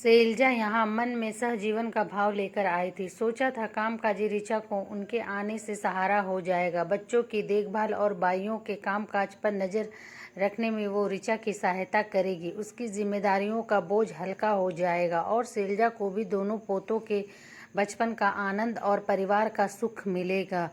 शैलजा यहाँ मन में सहजीवन का भाव लेकर आई थी। सोचा था कामकाजी ऋचा को उनके आने से सहारा हो जाएगा। बच्चों की देखभाल और बाइयों के कामकाज पर नज़र रखने में वो ऋचा की सहायता करेगी। उसकी जिम्मेदारियों का बोझ हल्का हो जाएगा और शैलजा को भी दोनों पोतों के बचपन का आनंद और परिवार का सुख मिलेगा।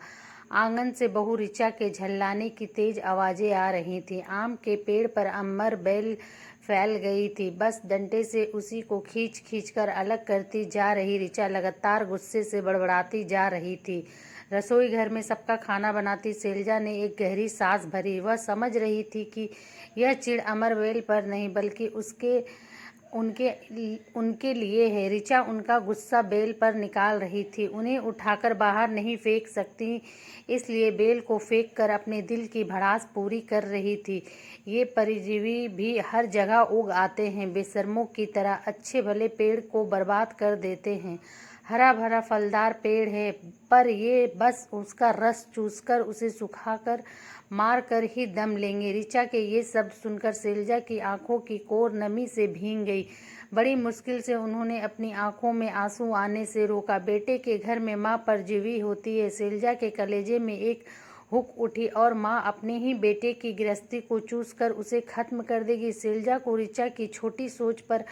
आंगन से बहू ऋचा के झल्लाने की तेज आवाज़ें आ रही थीं। आम के पेड़ पर अमर बेल फैल गई थी। बस डंडे से उसी को खींच खींच कर अलग करती जा रही ऋचा लगातार गुस्से से बड़बड़ाती जा रही थी। रसोई घर में सबका खाना बनाती शैलजा ने एक गहरी सांस भरी। वह समझ रही थी कि यह चिढ़ अमरवेल पर नहीं बल्कि उनके लिए है। ऋचा उनका गुस्सा बेल पर निकाल रही थी। उन्हें उठाकर बाहर नहीं फेंक सकती, इसलिए बेल को फेंक कर अपने दिल की भड़ास पूरी कर रही थी। ये परजीवी भी हर जगह उग आते हैं, बेशर्मों की तरह अच्छे भले पेड़ को बर्बाद कर देते हैं। हरा भरा फलदार पेड़ है, पर ये बस उसका रस चूसकर उसे सुखाकर मार कर ही दम लेंगे। ऋचा के ये शब्द सुनकर शैलजा की आंखों की कोर नमी से भीग गई। बड़ी मुश्किल से उन्होंने अपनी आंखों में आंसू आने से रोका। बेटे के घर में माँ परजीवी होती है। शैलजा के कलेजे में एक हुक उठी और माँ अपने ही बेटे की गृहस्थी को चूस कर उसे खत्म कर देगी। शैलजा को ऋचा की छोटी सोच पर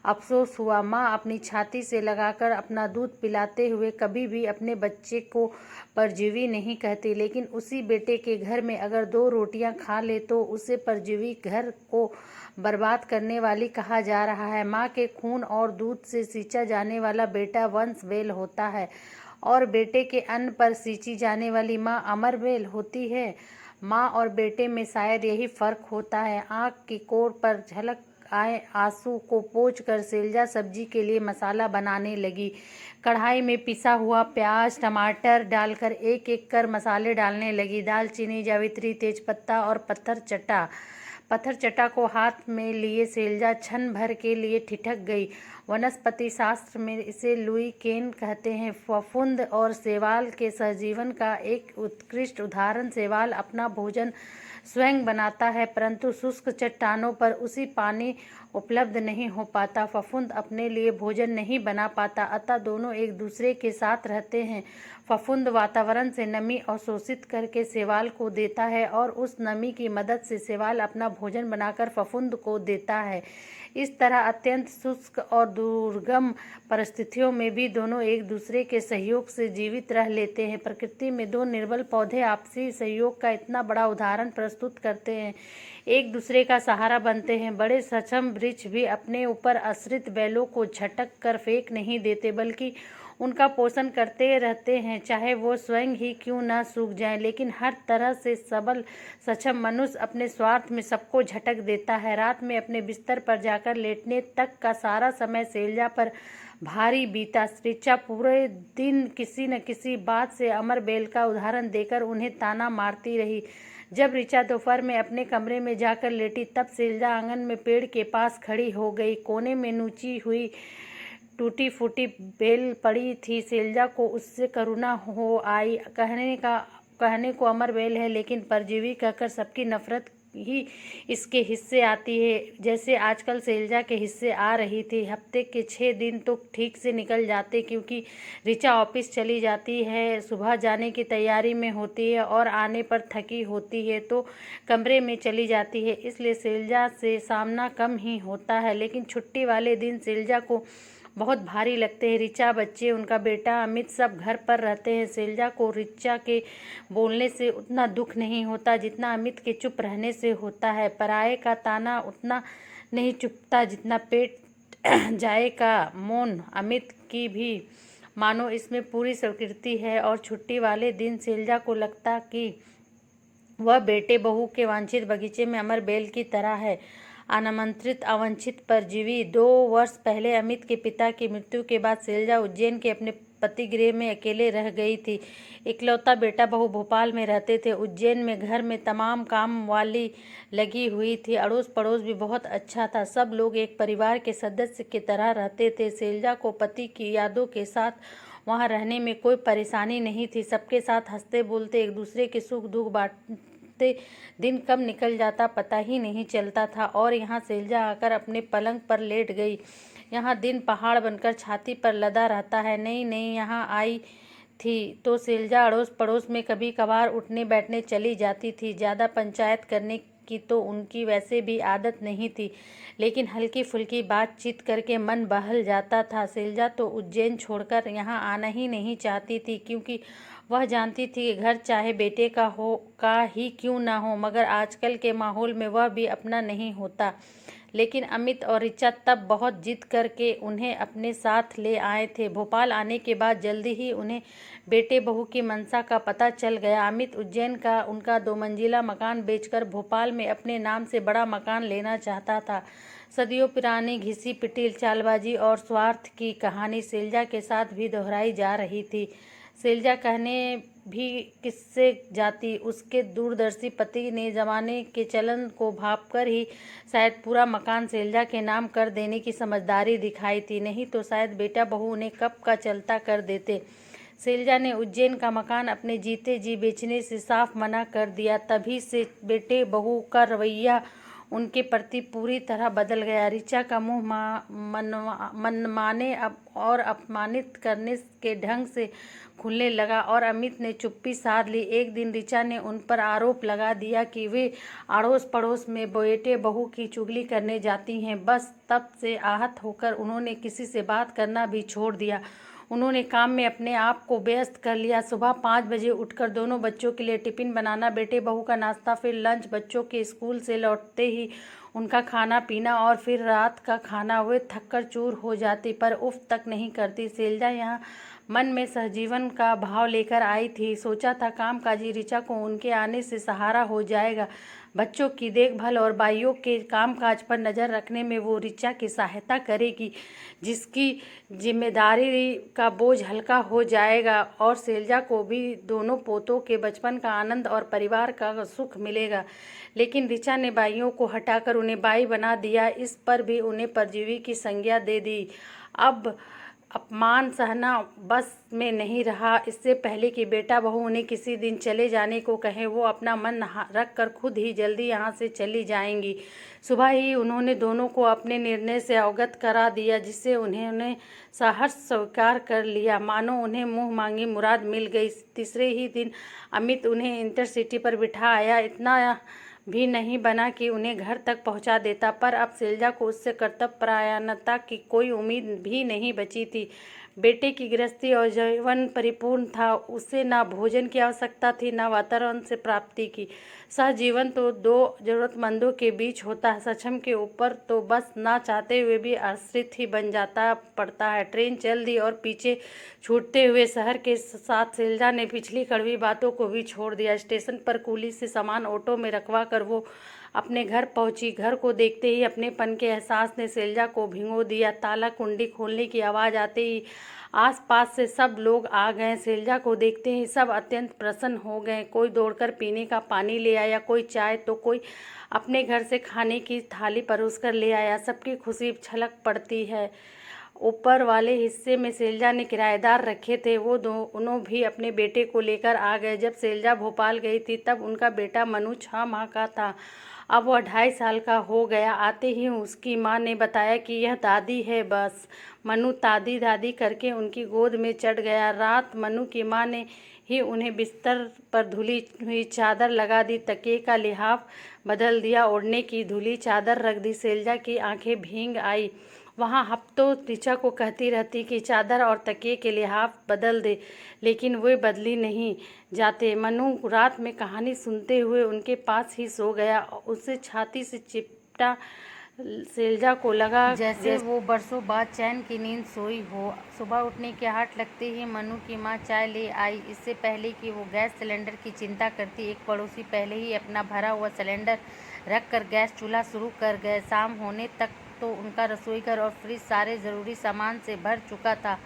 अफसोस हुआ। माँ अपनी छाती से लगाकर अपना दूध पिलाते हुए कभी भी अपने बच्चे को परजीवी नहीं कहती, लेकिन उसी बेटे के घर में अगर 2 रोटियां खा ले तो उसे परजीवी, घर को बर्बाद करने वाली कहा जा रहा है। माँ के खून और दूध से सींचा जाने वाला बेटा वंशवेल होता है और बेटे के अन्न पर सींची जाने वाली माँ अमरवेल होती है। माँ और बेटे में शायद यही फर्क होता है। आँख की कोर पर झलक आए आंसू को पोंछ कर शैलजा सब्जी के लिए मसाला बनाने लगी। कढ़ाई में पिसा हुआ प्याज टमाटर डालकर एक एक कर मसाले डालने लगी। दालचीनी, जावित्री, तेजपत्ता और पत्थर चट्टा को हाथ में लिए शैलजा क्षण भर के लिए ठिठक गई। वनस्पति शास्त्र में इसे लुई केन कहते हैं। फफूंद और शैवाल के सहजीवन का एक उत्कृष्ट उदाहरण। शैवाल अपना भोजन स्वयं बनाता है, परंतु शुष्क चट्टानों पर उसी पानी उपलब्ध नहीं हो पाता। फफूंद अपने लिए भोजन नहीं बना पाता, अतः दोनों एक दूसरे के साथ रहते हैं। फफूंद वातावरण से नमी अवशोषित करके शैवाल को देता है और उस नमी की मदद से शैवाल अपना भोजन बनाकर फफूंद को देता है। इस तरह अत्यंत शुष्क और दुर्गम परिस्थितियों में भी दोनों एक दूसरे के सहयोग से जीवित रह लेते हैं। प्रकृति में 2 निर्बल पौधे आपसी सहयोग का इतना बड़ा उदाहरण प्रस्तुत करते हैं, एक दूसरे का सहारा बनते हैं। बड़े सक्षम वृक्ष भी अपने ऊपर आश्रित बैलों को झटक कर फेंक नहीं देते, बल्कि उनका पोषण करते रहते हैं, चाहे वो स्वयं ही क्यों न सूख जाएं। लेकिन हर तरह से सबल सक्षम मनुष्य अपने स्वार्थ में सबको झटक देता है। रात में अपने बिस्तर पर जाकर लेटने तक का सारा समय शैलजा पर भारी बीता। ऋचा पूरे दिन किसी न किसी बात से अमरबेल का उदाहरण देकर उन्हें ताना मारती रही। जब ऋचा दोपहर में अपने कमरे में जाकर लेटी, तब शैलजा आंगन में पेड़ के पास खड़ी हो गई। कोने में नूची हुई टूटी फूटी बेल पड़ी थी। शैलजा को उससे करुणा हो आई। कहने को अमरवेल है, लेकिन परजीवी कहकर सबकी नफरत ही इसके हिस्से आती है, जैसे आजकल शैलजा के हिस्से आ रही थी। हफ्ते के 6 दिन तो ठीक से निकल जाते, क्योंकि ऋचा ऑफिस चली जाती है, सुबह जाने की तैयारी में होती है और आने पर थकी होती है तो कमरे में चली जाती है, इसलिए शैलजा से सामना कम ही होता है। लेकिन छुट्टी वाले दिन शैलजा को बहुत भारी लगते हैं। ऋचा, बच्चे, उनका बेटा अमित सब घर पर रहते हैं। शैलजा को ऋचा के बोलने से उतना दुख नहीं होता जितना अमित के चुप रहने से होता है। पराये का ताना उतना नहीं चुभता जितना पेट जाए का मौन। अमित की भी मानो इसमें पूरी स्वीकृति है और छुट्टी वाले दिन शैलजा को लगता कि वह बेटे बहू के वांछित बगीचे में अमर बेल की तरह है। अनामंत्रित अवांछित परजीवी। 2 वर्ष पहले अमित के पिता की मृत्यु के बाद शैलजा उज्जैन के अपने पति गृह में अकेले रह गई थी। इकलौता बेटा बहू भोपाल में रहते थे। उज्जैन में घर में तमाम काम वाली लगी हुई थी। अड़ोस पड़ोस भी बहुत अच्छा था। सब लोग एक परिवार के सदस्य की तरह रहते थे। शैलजा को पति की यादों के साथ वहाँ रहने में कोई परेशानी नहीं थी। सबके साथ हंसते बोलते एक दूसरे के सुख दुख घूमते दिन कब निकल जाता पता ही नहीं चलता था। और यहाँ सैलजा आकर अपने पलंग पर लेट गई। यहाँ दिन पहाड़ बनकर छाती पर लदा रहता है। नई नई यहाँ आई थी तो सैलजा अड़ोस पड़ोस में कभी कभार उठने बैठने चली जाती थी। ज़्यादा पंचायत करने की तो उनकी वैसे भी आदत नहीं थी, लेकिन हल्की फुल्की बातचीत करके मन बहल जाता था। सैलजा तो उज्जैन छोड़कर यहाँ आना ही नहीं चाहती थी, क्योंकि वह जानती थी कि घर चाहे बेटे का ही क्यों ना हो, मगर आजकल के माहौल में वह भी अपना नहीं होता। लेकिन अमित और ऋचा तब बहुत जिद करके उन्हें अपने साथ ले आए थे। भोपाल आने के बाद जल्दी ही उन्हें बेटे बहू की मंशा का पता चल गया। अमित उज्जैन का उनका 2 मंजिला मकान बेचकर भोपाल में अपने नाम से बड़ा मकान लेना चाहता था। सदियों पुरानी घिसी पिटी चालबाजी और स्वार्थ की कहानी सैलजा के साथ भी दोहराई जा रही थी। सैलजा कहने भी किससे जाती, उसके दूरदर्शी पति ने जमाने के चलन को भांपकर ही शायद पूरा मकान सैलजा के नाम कर देने की समझदारी दिखाई थी, नहीं तो शायद बेटा बहू उन्हें कब का चलता कर देते। सैलजा ने उज्जैन का मकान अपने जीते जी बेचने से साफ मना कर दिया। तभी से बेटे बहू का रवैया उनके प्रति पूरी तरह बदल गया। ऋचा का मुंह मनमाने और अपमानित करने के ढंग से खुलने लगा और अमित ने चुप्पी साध ली। एक दिन ऋचा ने उन पर आरोप लगा दिया कि वे अड़ोस पड़ोस में बेटे बहू की चुगली करने जाती हैं। बस तब से आहत होकर उन्होंने किसी से बात करना भी छोड़ दिया। उन्होंने काम में अपने आप को व्यस्त कर लिया। सुबह 5 बजे उठकर दोनों बच्चों के लिए टिफिन बनाना, बेटे बहू का नाश्ता, फिर लंच, बच्चों के स्कूल से लौटते ही उनका खाना पीना और फिर रात का खाना। वे थककर चूर हो जाती पर उफ तक नहीं करती। सैलजा यहाँ मन में सहजीवन का भाव लेकर आई थी। सोचा था कामकाजी ऋचा को उनके आने से सहारा हो जाएगा। बच्चों की देखभाल और भाइयों के कामकाज पर नज़र रखने में वो ऋचा की सहायता करेगी, जिसकी जिम्मेदारी का बोझ हल्का हो जाएगा और सैलजा को भी दोनों पोतों के बचपन का आनंद और परिवार का सुख मिलेगा। लेकिन ऋचा ने भाइयों को हटाकर उन्हें बाई बना दिया। इस पर भी उन्हें परजीवी की संज्ञा दे दी। अब अपमान सहना बस में नहीं रहा। इससे पहले कि बेटा बहू उन्हें किसी दिन चले जाने को कहे, वो अपना मन रख कर खुद ही जल्दी यहाँ से चली जाएंगी। सुबह ही उन्होंने दोनों को अपने निर्णय से अवगत करा दिया, जिससे उन्होंने सहर्ष स्वीकार कर लिया, मानो उन्हें मुँह मांगी मुराद मिल गई। तीसरे ही दिन अमित उन्हें इंटरसिटी पर बिठा आया। इतना भी नहीं बना कि उन्हें घर तक पहुंचा देता, पर अब सैलजा को उससे कर्तव्यपरायणता की कोई उम्मीद भी नहीं बची थी। बेटे की गृहस्थी और जीवन परिपूर्ण था। उसे ना भोजन की आवश्यकता थी, ना वातावरण से प्राप्ति की। सहजीवन तो 2 जरूरतमंदों के बीच होता है, सक्षम के ऊपर तो बस ना चाहते हुए भी आश्रित ही बन जाता पड़ता है। ट्रेन चल दी और पीछे छूटते हुए शहर के साथ सैलजा ने पिछली कड़वी बातों को भी छोड़ दिया। स्टेशन पर कुली से सामान ऑटो में रखवा कर वो अपने घर पहुंची। घर को देखते ही अपनेपन के एहसास ने सैलजा को भिगो दिया। ताला कुंडी खोलने की आवाज़ आते ही आसपास से सब लोग आ गए। सैलजा को देखते ही सब अत्यंत प्रसन्न हो गए। कोई दौड़कर पीने का पानी ले आया, कोई चाय, तो कोई अपने घर से खाने की थाली परोसकर ले आया। सबकी खुशी छलक पड़ती है। ऊपर वाले हिस्से में सैलजा ने किराएदार रखे थे, वो दोनों भी अपने बेटे को लेकर आ गए। जब सैलजा भोपाल गई थी तब उनका बेटा मनु 6 माह का था। अब वह 2.5 साल का हो गया। आते ही उसकी माँ ने बताया कि यह दादी है। बस मनु दादी दादी करके उनकी गोद में चढ़ गया। रात मनु की माँ ने ही उन्हें बिस्तर पर धुली हुई चादर लगा दी, तकिए का लिहाफ बदल दिया, ओढ़ने की धुली चादर रख दी। सैलजा की आंखें भीग आई। वहाँ हफ्तों ऋचा को कहती रहती कि चादर और तकिए के लिहाफ बदल दे, लेकिन वे बदली नहीं जाते। मनु रात में कहानी सुनते हुए उनके पास ही सो गया। उसे छाती से चिपटा। सैलजा को लगा जैसे वो बरसों बाद चैन की नींद सोई हो। सुबह उठने की आहट लगते ही मनु की माँ चाय ले आई। इससे पहले कि वो गैस सिलेंडर की चिंता करती, एक पड़ोसी पहले ही अपना भरा हुआ सिलेंडर रख कर गैस चूल्हा शुरू कर गए। शाम होने तक तो उनका रसोईघर और फ्रिज सारे ज़रूरी सामान से भर चुका था।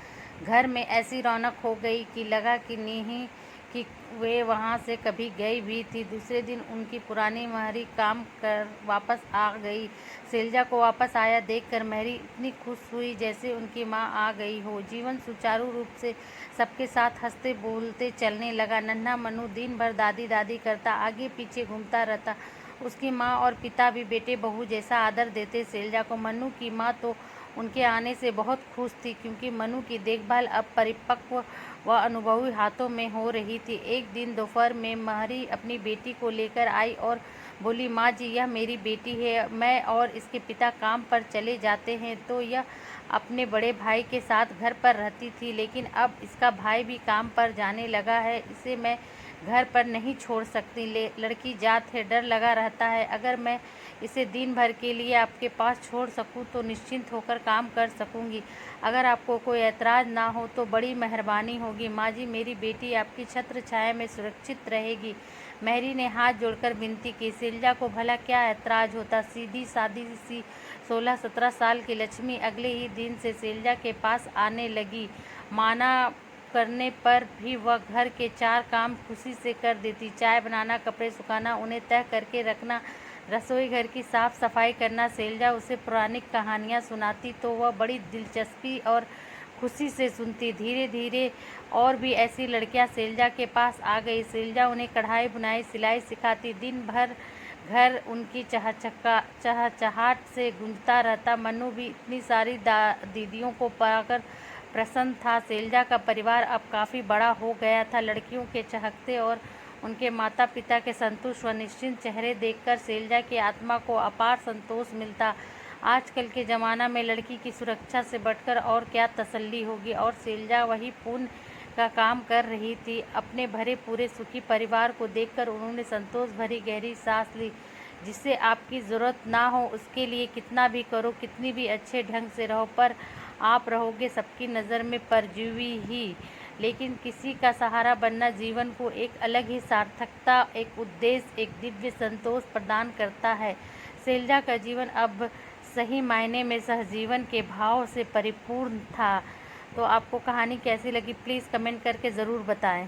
घर में ऐसी रौनक हो गई कि लगा कि नहीं कि वे वहाँ से कभी गई भी थी। दूसरे दिन उनकी पुरानी महरी काम कर वापस आ गई। शैलजा को वापस आया देखकर महरी इतनी खुश हुई जैसे उनकी माँ आ गई हो। जीवन सुचारू रूप से सबके साथ हंसते बोलते चलने लगा। नन्हा मन्नू दिन भर दादी दादी करता आगे पीछे घूमता रहता। उसकी माँ और पिता भी बेटे बहू जैसा आदर देते शैलजा को। मन्नू की माँ तो उनके आने से बहुत खुश थी, क्योंकि मन्नू की देखभाल अब परिपक्व व अनुभवी हाथों में हो रही थी। एक दिन दोपहर में महरी अपनी बेटी को लेकर आई और बोली, माँ जी, यह मेरी बेटी है। मैं और इसके पिता काम पर चले जाते हैं तो यह अपने बड़े भाई के साथ घर पर रहती थी, लेकिन अब इसका भाई भी काम पर जाने लगा है। इसे मैं घर पर नहीं छोड़ सकती। लड़की जात है, डर लगा रहता है। अगर मैं इसे दिन भर के लिए आपके पास छोड़ सकूं तो निश्चिंत होकर काम कर सकूंगी। अगर आपको कोई ऐतराज़ ना हो तो बड़ी मेहरबानी होगी। माँ जी, मेरी बेटी आपकी छत्र छाया में सुरक्षित रहेगी। महरी ने हाथ जोड़कर विनती की। शैलजा को भला क्या ऐतराज़ होता। सीधी सादी सी 16-17 साल की लक्ष्मी अगले ही दिन से शैलजा के पास आने लगी। माना करने पर भी वह घर के 4 काम खुशी से कर देती। चाय बनाना, कपड़े सुखाना, उन्हें तह करके रखना, रसोई घर की साफ सफाई करना। शैलजा उसे पौराणिक कहानियाँ सुनाती तो वह बड़ी दिलचस्पी और खुशी से सुनती। धीरे धीरे और भी ऐसी लड़कियां शैलजा के पास आ गई। शैलजा उन्हें कढ़ाई बुनाई सिलाई सिखाती। दिन भर घर उनकी चहचहाट से गूंजता रहता। मन्नू भी इतनी सारी दीदियों को पाकर प्रसन्न था। शैलजा का परिवार अब काफ़ी बड़ा हो गया था। लड़कियों के चहकते और उनके माता पिता के संतुष्ट व निश्चिंत चेहरे देखकर शैलजा की आत्मा को अपार संतोष मिलता। आजकल के ज़माना में लड़की की सुरक्षा से बढ़कर और क्या तसल्ली होगी। और शैलजा वही पुण्य का काम कर रही थी। अपने भरे पूरे सुखी परिवार को देखकर उन्होंने संतोष भरी गहरी सांस ली। जिससे आपकी ज़रूरत ना हो उसके लिए कितना भी करो, कितनी भी अच्छे ढंग से रहो, पर आप रहोगे सबकी नज़र में परजीवी ही। लेकिन किसी का सहारा बनना जीवन को एक अलग ही सार्थकता, एक उद्देश्य, एक दिव्य संतोष प्रदान करता है। शैलजा का जीवन अब सही मायने में सहजीवन के भाव से परिपूर्ण था। तो आपको कहानी कैसी लगी प्लीज़ कमेंट करके ज़रूर बताएं।